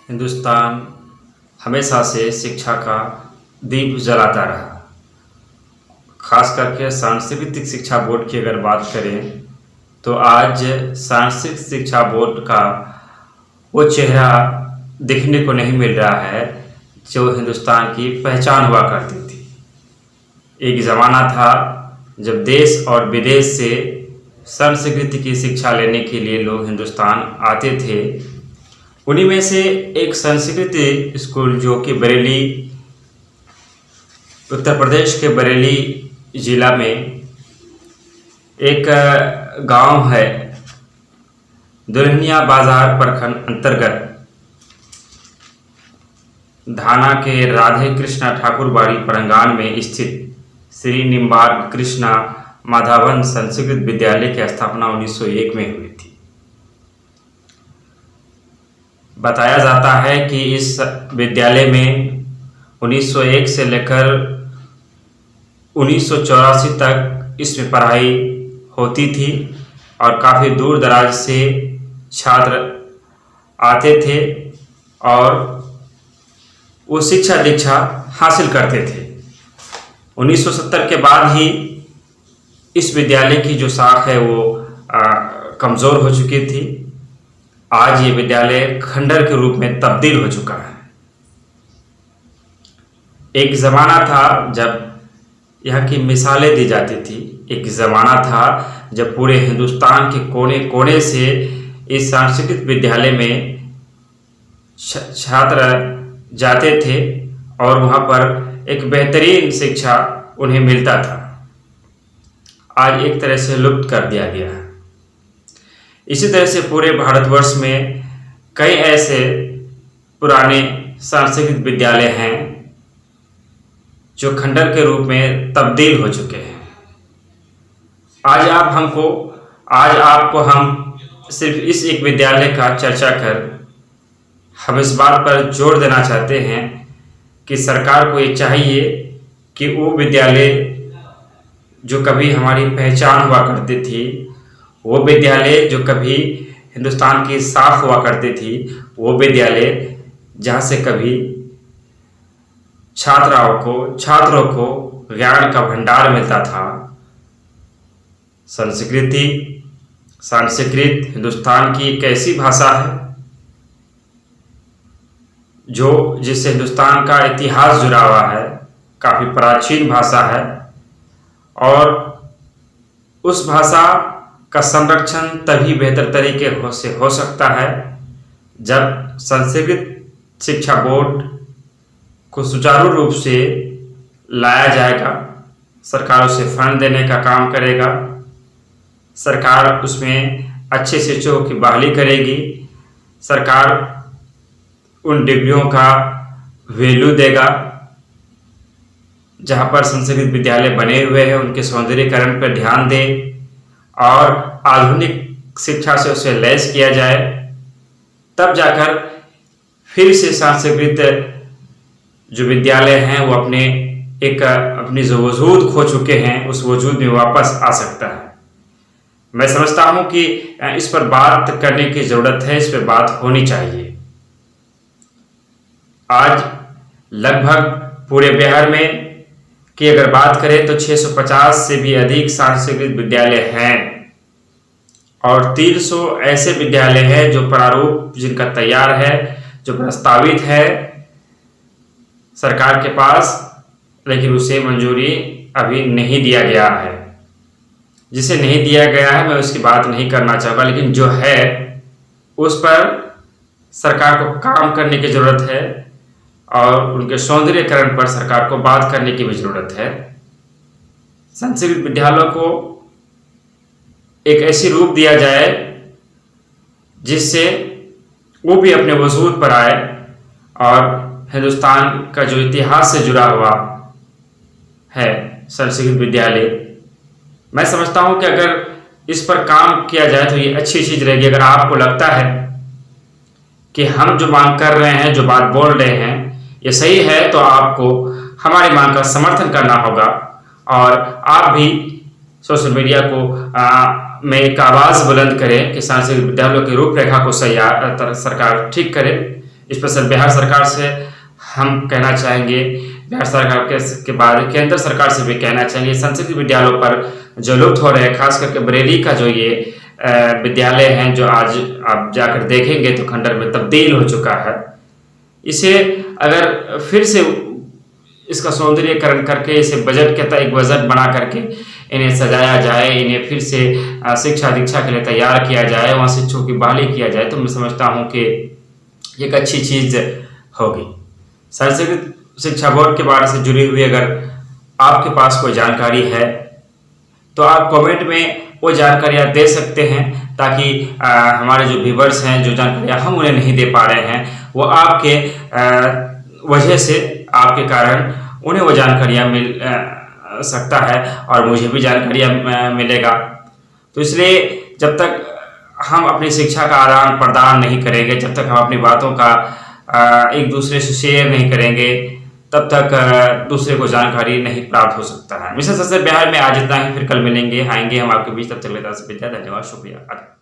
हिंदुस्तान हमेशा से शिक्षा का दीप जलाता रहा। खास करके सांस्कृतिक शिक्षा बोर्ड की अगर बात करें तो आज सांस्कृतिक शिक्षा बोर्ड का वो चेहरा दिखने को नहीं मिल रहा है जो हिंदुस्तान की पहचान हुआ करती थी। एक ज़माना था जब देश और विदेश से संस्कृति की शिक्षा लेने के लिए लोग हिंदुस्तान आते थे। उन्हीं में से एक संस्कृत स्कूल जो कि बरेली, उत्तर प्रदेश के बरेली ज़िला में एक गांव है, दुल्हनिया बाजार प्रखंड अंतर्गत धाना के राधे कृष्णा ठाकुर बाड़ी प्रांगण में स्थित श्री निम्बार्क कृष्णा माधवन संस्कृत विद्यालय की स्थापना 1901 में हुई थी। बताया जाता है कि इस विद्यालय में 1901 से लेकर 1984 तक इसमें पढ़ाई होती थी और काफ़ी दूर दराज से छात्र आते थे और वो शिक्षा दीक्षा हासिल करते थे। 1970 के बाद ही इस विद्यालय की जो शाख है वो कमज़ोर हो चुकी थी। आज ये विद्यालय खंडर के रूप में तब्दील हो चुका है। एक ज़माना था जब यहाँ की मिसालें दी जाती थी। एक ज़माना था जब पूरे हिंदुस्तान के कोने कोने से इस सांस्कृतिक विद्यालय में छात्र जाते थे और वहाँ पर एक बेहतरीन शिक्षा उन्हें मिलता था। आज एक तरह से लुप्त कर दिया गया है। इसी तरह से पूरे भारतवर्ष में कई ऐसे पुराने सांस्कृतिक विद्यालय हैं जो खंडर के रूप में तब्दील हो चुके हैं। आज आपको हम सिर्फ इस एक विद्यालय का चर्चा कर हम इस बात पर जोर देना चाहते हैं कि सरकार को ये चाहिए कि वो विद्यालय जो कभी हमारी पहचान हुआ करती थी, वो विद्यालय जो कभी हिंदुस्तान की साख हुआ करती थी, वो विद्यालय जहाँ से कभी छात्रों को ज्ञान का भंडार मिलता था। संस्कृत हिंदुस्तान की एक ऐसी भाषा है जिससे हिंदुस्तान का इतिहास जुड़ा हुआ है, काफ़ी प्राचीन भाषा है और उस भाषा का संरक्षण तभी बेहतर तरीके से हो सकता है जब संस्कृत शिक्षा बोर्ड को सुचारू रूप से लाया जाएगा। सरकार उसे फंड देने का काम करेगा, सरकार उसमें अच्छे शिक्षकों की बहाली करेगी, सरकार उन डिग्रियों का वैल्यू देगा। जहाँ पर संस्कृत विद्यालय बने हुए हैं उनके सौंदर्यीकरण पर ध्यान दे और आधुनिक शिक्षा से उसे लैस किया जाए, तब जाकर फिर से संस्कृत जो विद्यालय हैं वो अपनी जो वजूद खो चुके हैं उस वजूद में वापस आ सकता है। मैं समझता हूँ कि इस पर बात करने की ज़रूरत है, इस पर बात होनी चाहिए। आज लगभग पूरे बिहार में की अगर बात करें तो 650 से भी अधिक सांस्कृतिक विद्यालय हैं और 300 ऐसे विद्यालय हैं जो प्रारूप जिनका तैयार है, जो प्रस्तावित है सरकार के पास, लेकिन उसे मंजूरी अभी नहीं दिया गया है। जिसे नहीं दिया गया है मैं उसकी बात नहीं करना चाहूँगा, लेकिन जो है उस पर सरकार को काम करने की ज़रूरत है और उनके सौंदर्यीकरण पर सरकार को बात करने की भी ज़रूरत है। संस्कृत विद्यालयों को एक ऐसी रूप दिया जाए जिससे वो भी अपने वजूद पर आए और हिंदुस्तान का जो इतिहास से जुड़ा हुआ है संस्कृत विद्यालय, मैं समझता हूँ कि अगर इस पर काम किया जाए तो ये अच्छी चीज़ रहेगी। अगर आपको लगता है कि हम जो मांग कर रहे हैं, जो बात बोल रहे हैं, ये सही है तो आपको हमारी मांग का समर्थन करना होगा और आप भी सोशल मीडिया को में एक आवाज़ बुलंद करें कि सांस्कृतिक विद्यालयों की रूपरेखा को सरकार ठीक करे। स्पेशल बिहार सरकार से हम कहना चाहेंगे, बिहार सरकार के बाद केंद्र सरकार से भी कहना चाहेंगे, संस्कृत विद्यालयों पर जो लुप्त हो रहे हैं, खास करके बरेली का जो ये विद्यालय हैं, जो आज आप जाकर देखेंगे तो खंडर में तब्दील हो चुका है, इसे अगर फिर से इसका सौंदर्यीकरण करके इसे बजट के तहत एक बजट बना करके इन्हें सजाया जाए, इन्हें फिर से शिक्षा दीक्षा के लिए तैयार किया जाए, वहाँ शिक्षकों की बहाली किया जाए, तो मैं समझता हूँ कि एक अच्छी चीज़ होगी। संस्कृत शिक्षा बोर्ड के बारे से जुड़ी हुई अगर आपके पास कोई जानकारी है तो आप कमेंट में वो जानकारियाँ दे सकते हैं, ताकि हमारे जो व्यूअर्स हैं, जो जानकारियाँ हम उन्हें नहीं दे पा रहे हैं, वो आपके वजह से, आपके कारण उन्हें वो जानकारियाँ मिल सकता है और मुझे भी जानकारियाँ मिलेगा। तो इसलिए जब तक हम अपनी शिक्षा का आदान प्रदान नहीं करेंगे, जब तक हम अपनी बातों का एक दूसरे से शेयर नहीं करेंगे, तब तक दूसरे को जानकारी नहीं प्राप्त हो सकता है। मिशन सक्सेस बिहार में आज इतना ही, फिर कल मिलेंगे, आएंगे हम आपके बीच। तब तक धन्यवाद, शुक्रिया।